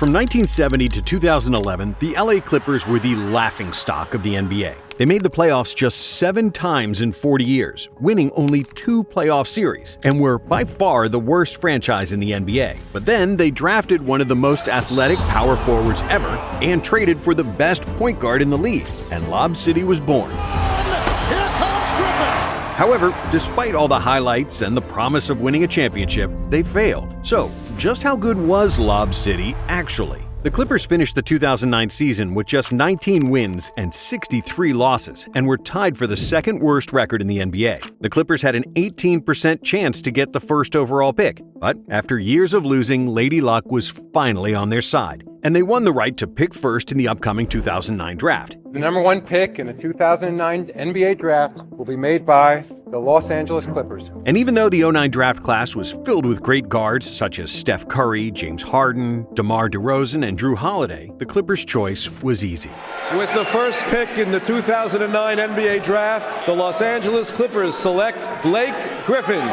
From 1970 to 2011, the LA Clippers were the laughingstock of the NBA. They made the playoffs just 7 times in 40 years, winning only 2 playoff series, and were by far the worst franchise in the NBA. But then they drafted one of the most athletic power forwards ever and traded for the best point guard in the league, and Lob City was born. Here comes Griffin! However, despite all the highlights and the promise of winning a championship, they failed. So, just how good was Lob City actually? The Clippers finished the 2009 season with just 19 wins and 63 losses, and were tied for the second worst record in the NBA. The Clippers had an 18% chance to get the first overall pick, but after years of losing, Lady Luck was finally on their side, and they won the right to pick first in the upcoming 2009 draft. The number 1 pick in the 2009 NBA draft will be made by the Los Angeles Clippers. And even though the 2009 draft class was filled with great guards such as Steph Curry, James Harden, DeMar DeRozan, and Drew Holiday, the Clippers' choice was easy. With the first pick in the 2009 NBA draft, the Los Angeles Clippers select Blake Griffin.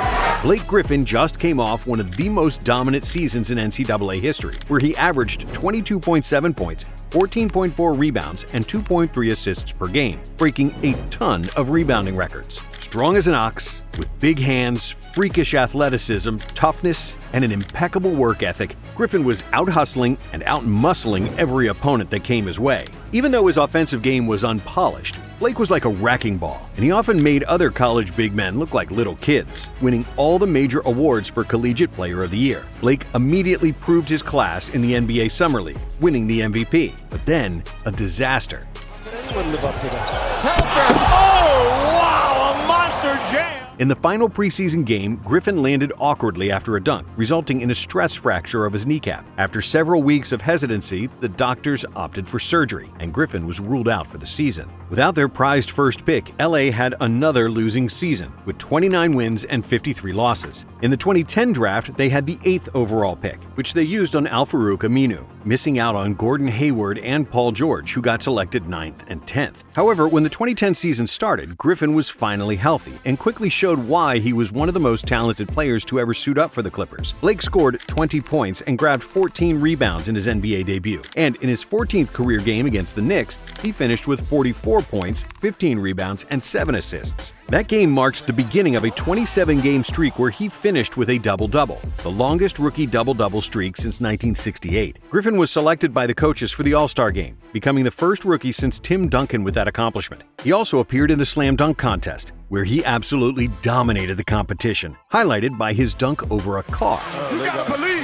Blake Griffin just came off one of the most dominant seasons in NCAA history, where he averaged 22.7 points, 14.4 rebounds, and 2.3 assists per game, breaking a ton of rebounding records. Strong as an ox, with big hands, freakish athleticism, toughness, and an impeccable work ethic, Griffin was out-hustling and out-muscling every opponent that came his way. Even though his offensive game was unpolished, Blake was like a wrecking ball, and he often made other college big men look like little kids, winning all the major awards for Collegiate Player of the Year. Blake immediately proved his class in the NBA Summer League, winning the MVP. But then, a disaster. Anyone live up to that? Telfair! Oh, wow! A monster jam! In the final preseason game, Griffin landed awkwardly after a dunk, resulting in a stress fracture of his kneecap. After several weeks of hesitancy, the doctors opted for surgery, and Griffin was ruled out for the season. Without their prized first pick, LA had another losing season, with 29 wins and 53 losses. In the 2010 draft, they had the 8th overall pick, which they used on Al-Farouq Aminu, missing out on Gordon Hayward and Paul George, who got selected 9th and 10th. However, when the 2010 season started, Griffin was finally healthy and quickly showed why he was one of the most talented players to ever suit up for the Clippers. Blake scored 20 points and grabbed 14 rebounds in his NBA debut. And in his 14th career game against the Knicks, he finished with 44 points, 15 rebounds, and 7 assists. That game marked the beginning of a 27-game streak where he finished with a double-double, the longest rookie double-double streak since 1968. Griffin was selected by the coaches for the All-Star Game, becoming the first rookie since Tim Duncan with that accomplishment. He also appeared in the slam dunk contest, where he absolutely dominated the competition, highlighted by his dunk over a car. You gotta believe!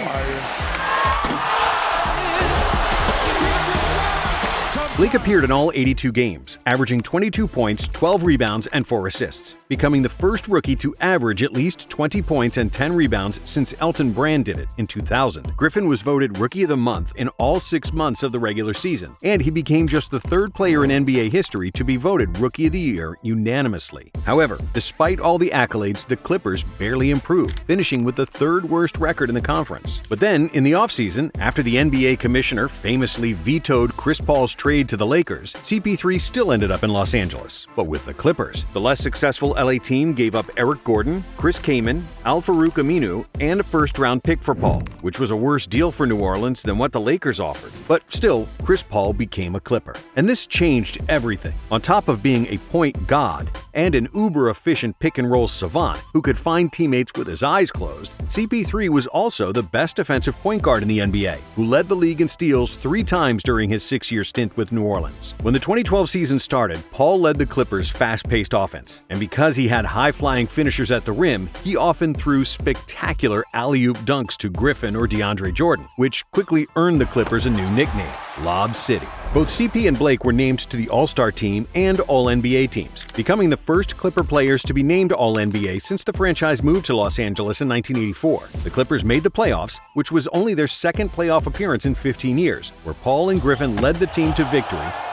Blake appeared in all 82 games, averaging 22 points, 12 rebounds, and 4 assists, becoming the first rookie to average at least 20 points and 10 rebounds since Elton Brand did it in 2000. Griffin was voted Rookie of the Month in all 6 months of the regular season, and he became just the 3rd player in NBA history to be voted Rookie of the Year unanimously. However, despite all the accolades, the Clippers barely improved, finishing with the 3rd worst record in the conference. But then, in the offseason, after the NBA commissioner famously vetoed Chris Paul's trade to the Lakers, CP3 still ended up in Los Angeles, but with the Clippers. The less successful LA team gave up Eric Gordon, Chris Kaman, Al-Farouq Aminu, and a first-round pick for Paul, which was a worse deal for New Orleans than what the Lakers offered. But still, Chris Paul became a Clipper. And this changed everything. On top of being a point god and an uber-efficient pick-and-roll savant who could find teammates with his eyes closed, CP3 was also the best defensive point guard in the NBA, who led the league in steals 3 times during his 6-year stint with New Orleans. When the 2012 season started, Paul led the Clippers' fast-paced offense, and because he had high-flying finishers at the rim, he often threw spectacular alley-oop dunks to Griffin or DeAndre Jordan, which quickly earned the Clippers a new nickname, Lob City. Both CP and Blake were named to the All-Star team and All-NBA teams, becoming the first Clipper players to be named All-NBA since the franchise moved to Los Angeles in 1984. The Clippers made the playoffs, which was only their 2nd playoff appearance in 15 years, where Paul and Griffin led the team to victory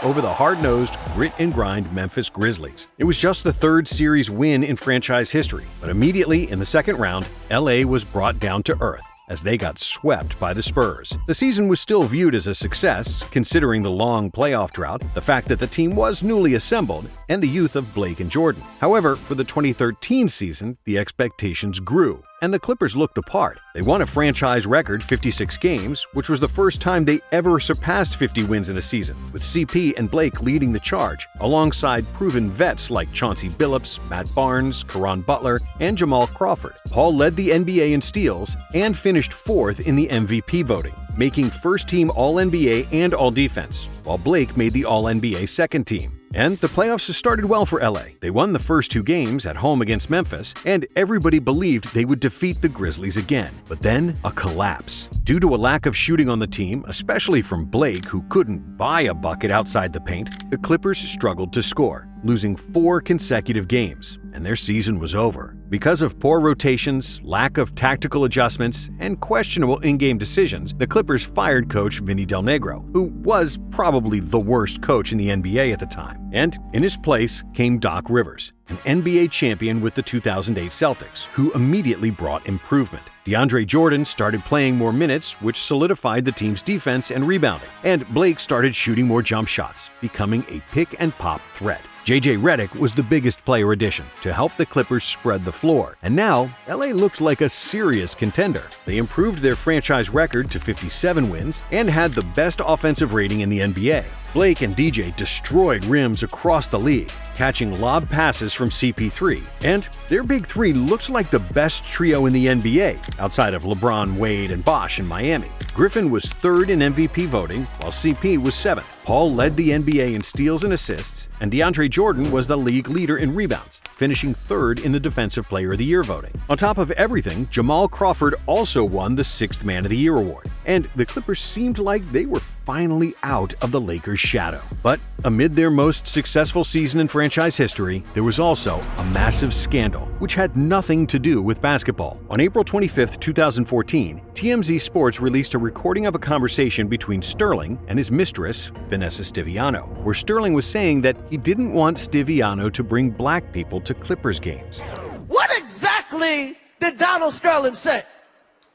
over the hard-nosed, grit-and-grind Memphis Grizzlies. It was just the 3rd series win in franchise history, but immediately in the second round, LA was brought down to earth as they got swept by the Spurs. The season was still viewed as a success, considering the long playoff drought, the fact that the team was newly assembled, and the youth of Blake and Jordan. However, for the 2013 season, the expectations grew. and the Clippers looked the part. They won a franchise record 56 games, which was the first time they ever surpassed 50 wins in a season, with CP and Blake leading the charge, alongside proven vets like Chauncey Billups, Matt Barnes, Caron Butler, and Jamal Crawford. Paul led the NBA in steals and finished fourth in the MVP voting, making first-team All-NBA and All-Defense, while Blake made the All-NBA second team. And the playoffs started well for LA. They won the first 2 games at home against Memphis, and everybody believed they would defeat the Grizzlies again. But then, a collapse. Due to a lack of shooting on the team, especially from Blake, who couldn't buy a bucket outside the paint, the Clippers struggled to score, losing 4 consecutive games, and their season was over. Because of poor rotations, lack of tactical adjustments, and questionable in-game decisions, the Clippers fired coach Vinny Del Negro, who was probably the worst coach in the NBA at the time. And in his place came Doc Rivers, an NBA champion with the 2008 Celtics, who immediately brought improvement. DeAndre Jordan started playing more minutes, which solidified the team's defense and rebounding, and Blake started shooting more jump shots, becoming a pick-and-pop threat. J.J. Redick was the biggest player addition to help the Clippers spread the floor, and now LA looked like a serious contender. They improved their franchise record to 57 wins and had the best offensive rating in the NBA. Blake and DJ destroyed rims across the league, catching lob passes from CP3, and their big three looked like the best trio in the NBA, outside of LeBron, Wade, and Bosh in Miami. Griffin was third in MVP voting, while CP was seventh. Paul led the NBA in steals and assists, and DeAndre Jordan was the league leader in rebounds, finishing third in the Defensive Player of the Year voting. On top of everything, Jamal Crawford also won the 6th Man of the Year award, and the Clippers seemed like they were finally out of the Lakers' shadow. But amid their most successful season in franchise history, there was also a massive scandal, which had nothing to do with basketball. On April 25, 2014, TMZ Sports released a recording of a conversation between Sterling and his mistress, Vanessa Stiviano, where Sterling was saying that he didn't want Stiviano to bring black people to Clippers games. What exactly did Donald Sterling say?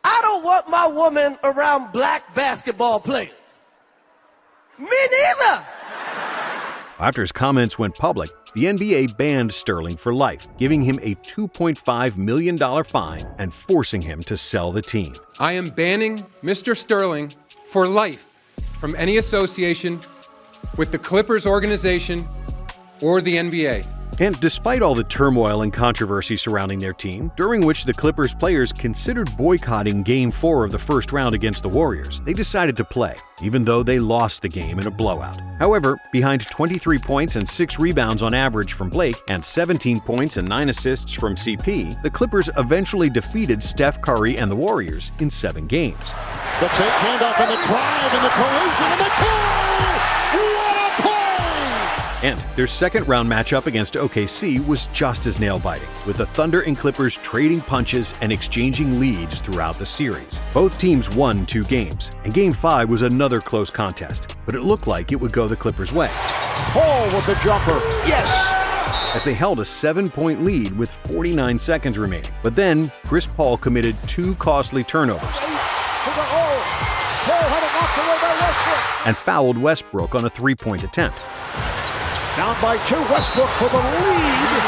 I don't want my woman around black basketball players. Me neither! After his comments went public, the NBA banned Sterling for life, giving him a $2.5 million fine and forcing him to sell the team. I am banning Mr. Sterling for life from any association with the Clippers organization or the NBA. And despite all the turmoil and controversy surrounding their team, during which the Clippers players considered boycotting Game 4 of the first round against the Warriors, they decided to play, even though they lost the game in a blowout. However, behind 23 points and 6 rebounds on average from Blake and 17 points and 9 assists from CP, the Clippers eventually defeated Steph Curry and the Warriors in 7 games. The fake handoff and the drive and the collision and the two! What a play! And their second-round matchup against OKC was just as nail-biting, with the Thunder and Clippers trading punches and exchanging leads throughout the series. Both teams won 2 games, and Game 5 was another close contest, but it looked like it would go the Clippers' way. Paul with the jumper. Yes! As they held a 7-point lead with 49 seconds remaining. But then, Chris Paul committed 2 costly turnovers and fouled Westbrook on a 3-point attempt. Down by 2, Westbrook for the lead.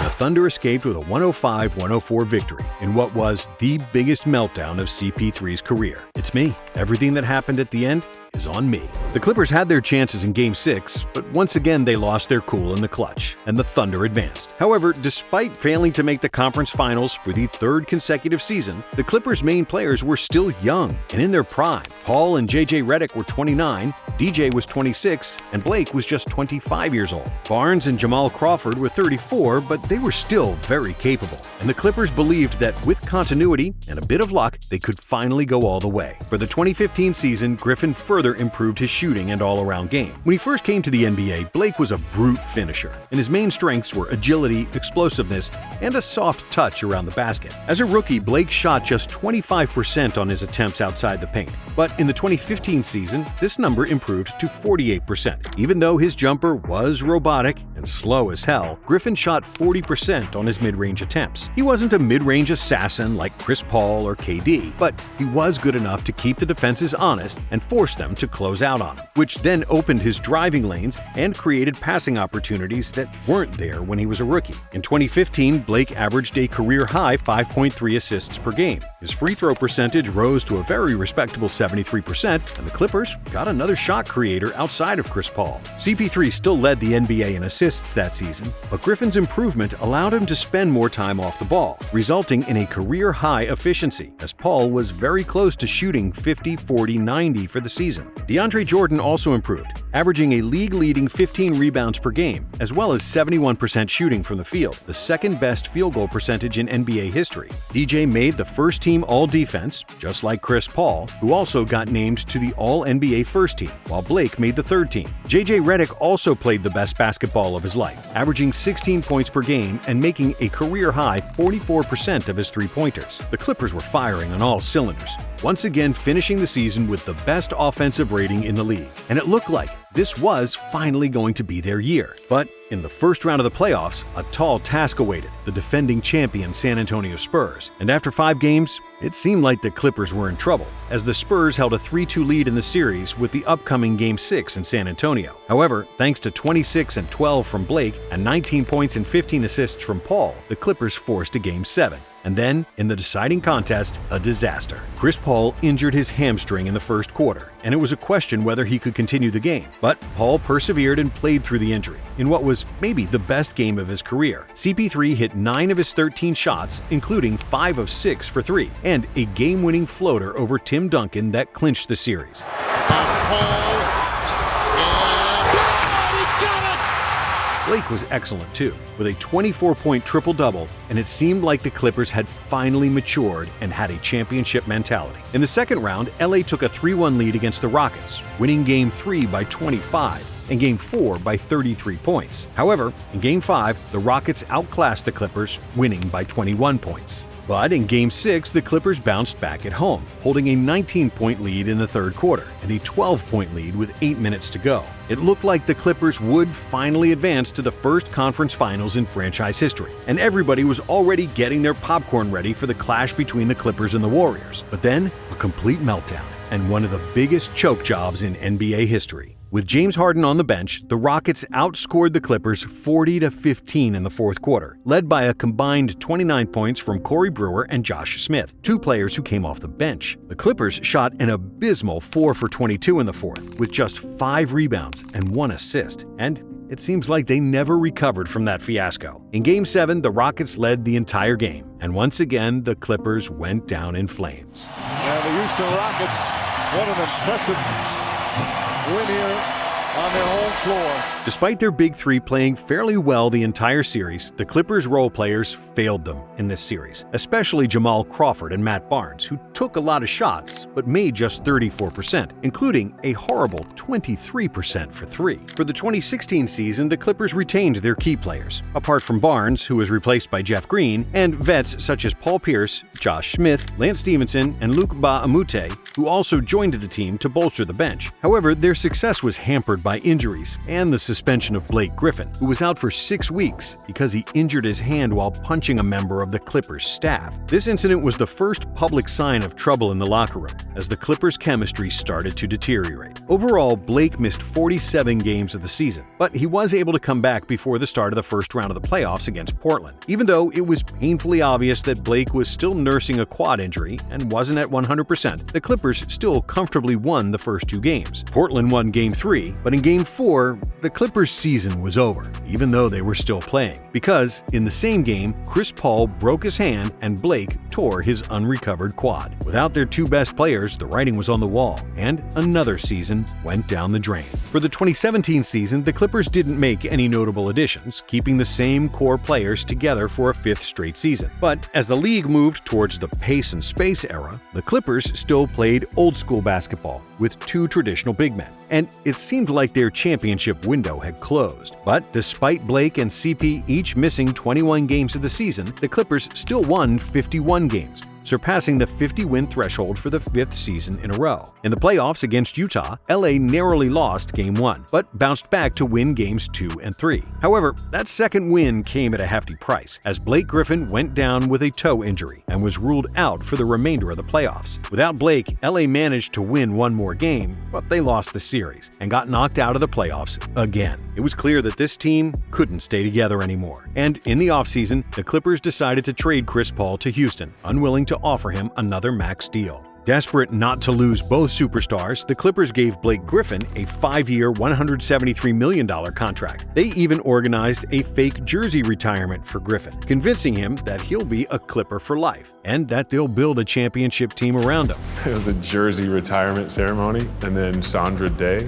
The Thunder escaped with a 105-104 victory in what was the biggest meltdown of CP3's career. It's me. Everything that happened at the end is on me. The Clippers had their chances in Game 6, but once again they lost their cool in the clutch, and the Thunder advanced. However, despite failing to make the conference finals for the 3rd consecutive season, the Clippers' main players were still young and in their prime. Paul and J.J. Redick were 29, DJ was 26, and Blake was just 25 years old. Barnes and Jamal Crawford were 34, but they were still very capable, and the Clippers believed that with continuity and a bit of luck, they could finally go all the way. For the 2015 season, Griffin further improved his shooting and all-around game. When he first came to the NBA, Blake was a brute finisher, and his main strengths were agility, explosiveness, and a soft touch around the basket. As a rookie, Blake shot just 25% on his attempts outside the paint, but in the 2015 season, this number improved to 48%. Even though his jumper was robotic and slow as hell, Griffin shot 40% on his mid-range attempts. He wasn't a mid-range assassin like Chris Paul or KD, but he was good enough to keep the defenses honest and force them them to close out on him, which then opened his driving lanes and created passing opportunities that weren't there when he was a rookie. In 2015, Blake averaged a career-high 5.3 assists per game. His free throw percentage rose to a very respectable 73%, and the Clippers got another shot creator outside of Chris Paul. CP3 still led the NBA in assists that season, but Griffin's improvement allowed him to spend more time off the ball, resulting in a career-high efficiency, as Paul was very close to shooting 50-40-90 for the season. DeAndre Jordan also improved, averaging a league-leading 15 rebounds per game, as well as 71% shooting from the field, the second-best field goal percentage in NBA history. DJ made the first-team All-Defense, just like Chris Paul, who also got named to the All-NBA First Team, while Blake made the third team. JJ Redick also played the best basketball of his life, averaging 16 points per game and making a career-high 44% of his three-pointers. The Clippers were firing on all cylinders, once again finishing the season with the best offensive rating in the league, and it looked like this was finally going to be their year. But in the first round of the playoffs, a tall task awaited the defending champion San Antonio Spurs, and after 5 games, it seemed like the Clippers were in trouble, as the Spurs held a 3-2 lead in the series with the upcoming Game 6 in San Antonio. However, thanks to 26 and 12 from Blake and 19 points and 15 assists from Paul, the Clippers forced a Game 7. And then, in the deciding contest, a disaster. Chris Paul injured his hamstring in the first quarter, and it was a question whether he could continue the game. But Paul persevered and played through the injury, in what was maybe the best game of his career. CP3 hit 9 of his 13 shots, including 5 of 6 for 3, and a game-winning floater over Tim Duncan that clinched the series. Blake was excellent too, with a 24-point triple-double, and it seemed like the Clippers had finally matured and had a championship mentality. In the second round, LA took a 3-1 lead against the Rockets, winning Game 3 by 25 and Game 4 by 33 points. However, in Game 5, the Rockets outclassed the Clippers, winning by 21 points. But in Game 6, the Clippers bounced back at home, holding a 19-point lead in the third quarter and a 12-point lead with 8 minutes to go. It looked like the Clippers would finally advance to the first conference finals in franchise history, and everybody was already getting their popcorn ready for the clash between the Clippers and the Warriors. But then, a complete meltdown, and one of the biggest choke jobs in NBA history. With James Harden on the bench, the Rockets outscored the Clippers 40-15 in the fourth quarter, led by a combined 29 points from Corey Brewer and Josh Smith, 2 players who came off the bench. The Clippers shot an abysmal 4 for 22 in the fourth, with just 5 rebounds and 1 assist, and it seems like they never recovered from that fiasco. In Game 7, the Rockets led the entire game, and once again, the Clippers went down in flames. And the Houston Rockets, what an impressive win here on their home floor. Despite their big three playing fairly well the entire series, the Clippers' role players failed them in this series, especially Jamal Crawford and Matt Barnes, who took a lot of shots but made just 34%, including a horrible 23% for 3. For the 2016 season, the Clippers retained their key players, apart from Barnes, who was replaced by Jeff Green, and vets such as Paul Pierce, Josh Smith, Lance Stevenson, and Luc Mbah a Moute, who also joined the team to bolster the bench. However, their success was hampered by injuries and the suspension of Blake Griffin, who was out for 6 weeks because he injured his hand while punching a member of the Clippers staff. This incident was the first public sign of trouble in the locker room, as the Clippers' chemistry started to deteriorate. Overall, Blake missed 47 games of the season, but he was able to come back before the start of the first round of the playoffs against Portland. Even though it was painfully obvious that Blake was still nursing a quad injury and wasn't at 100%, the Clippers still comfortably won the first 2 games. Portland won Game 3, but in Game 4, the Clippers' season was over, even though they were still playing, because in the same game, Chris Paul broke his hand and Blake tore his unrecovered quad. Without their 2 best players, the writing was on the wall, and another season went down the drain. For the 2017 season, the Clippers didn't make any notable additions, keeping the same core players together for a 5th straight season. But as the league moved towards the pace and space era, the Clippers still played old-school basketball with 2 traditional big men, and it seemed like their championship window had closed. But despite Blake and CP each missing 21 games of the season, the Clippers still won 51 games, surpassing the 50-win threshold for the 5th season in a row. In the playoffs against Utah, LA narrowly lost Game 1, but bounced back to win Games 2 and 3. However, that second win came at a hefty price, as Blake Griffin went down with a toe injury and was ruled out for the remainder of the playoffs. Without Blake, LA managed to win one more game, but they lost the series and got knocked out of the playoffs again. It was clear that this team couldn't stay together anymore, and in the offseason, the Clippers decided to trade Chris Paul to Houston, unwilling to offer him another max deal. Desperate not to lose both superstars, the Clippers gave Blake Griffin a 5-year, $173 million contract. They even organized a fake jersey retirement for Griffin, convincing him that he'll be a Clipper for life and that they'll build a championship team around him. It was a jersey retirement ceremony, and then Sandra Day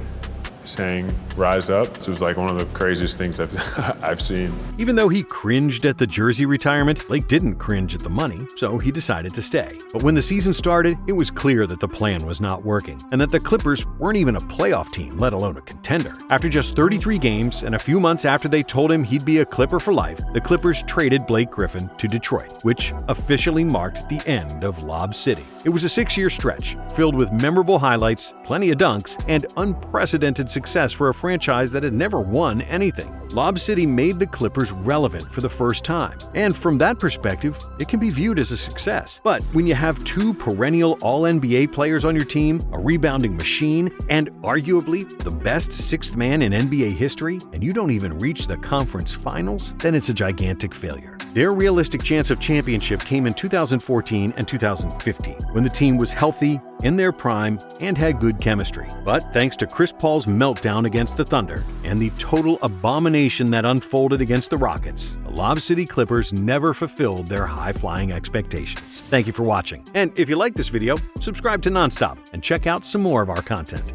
sang Rise Up. It was like one of the craziest things I've seen. Even though he cringed at the jersey retirement, Blake didn't cringe at the money, so he decided to stay. But when the season started, it was clear that the plan was not working, and that the Clippers weren't even a playoff team, let alone a contender. After just 33 games, and a few months after they told him he'd be a Clipper for life, the Clippers traded Blake Griffin to Detroit, which officially marked the end of Lob City. It was a 6-year stretch, filled with memorable highlights, plenty of dunks, and unprecedented success for a franchise that had never won anything. Lob City made the Clippers relevant for the first time, and from that perspective, it can be viewed as a success. But when you have 2 perennial All-NBA players on your team, a rebounding machine, and arguably the best 6th man in NBA history, and you don't even reach the conference finals, then it's a gigantic failure. Their realistic chance of championship came in 2014 and 2015, when the team was healthy, in their prime, and had good chemistry. But thanks to Chris Paul's meltdown against the Thunder and the total abomination that unfolded against the Rockets, the Lob City Clippers never fulfilled their high-flying expectations. Thank you for watching. And if you like this video, subscribe to Nonstop and check out some more of our content.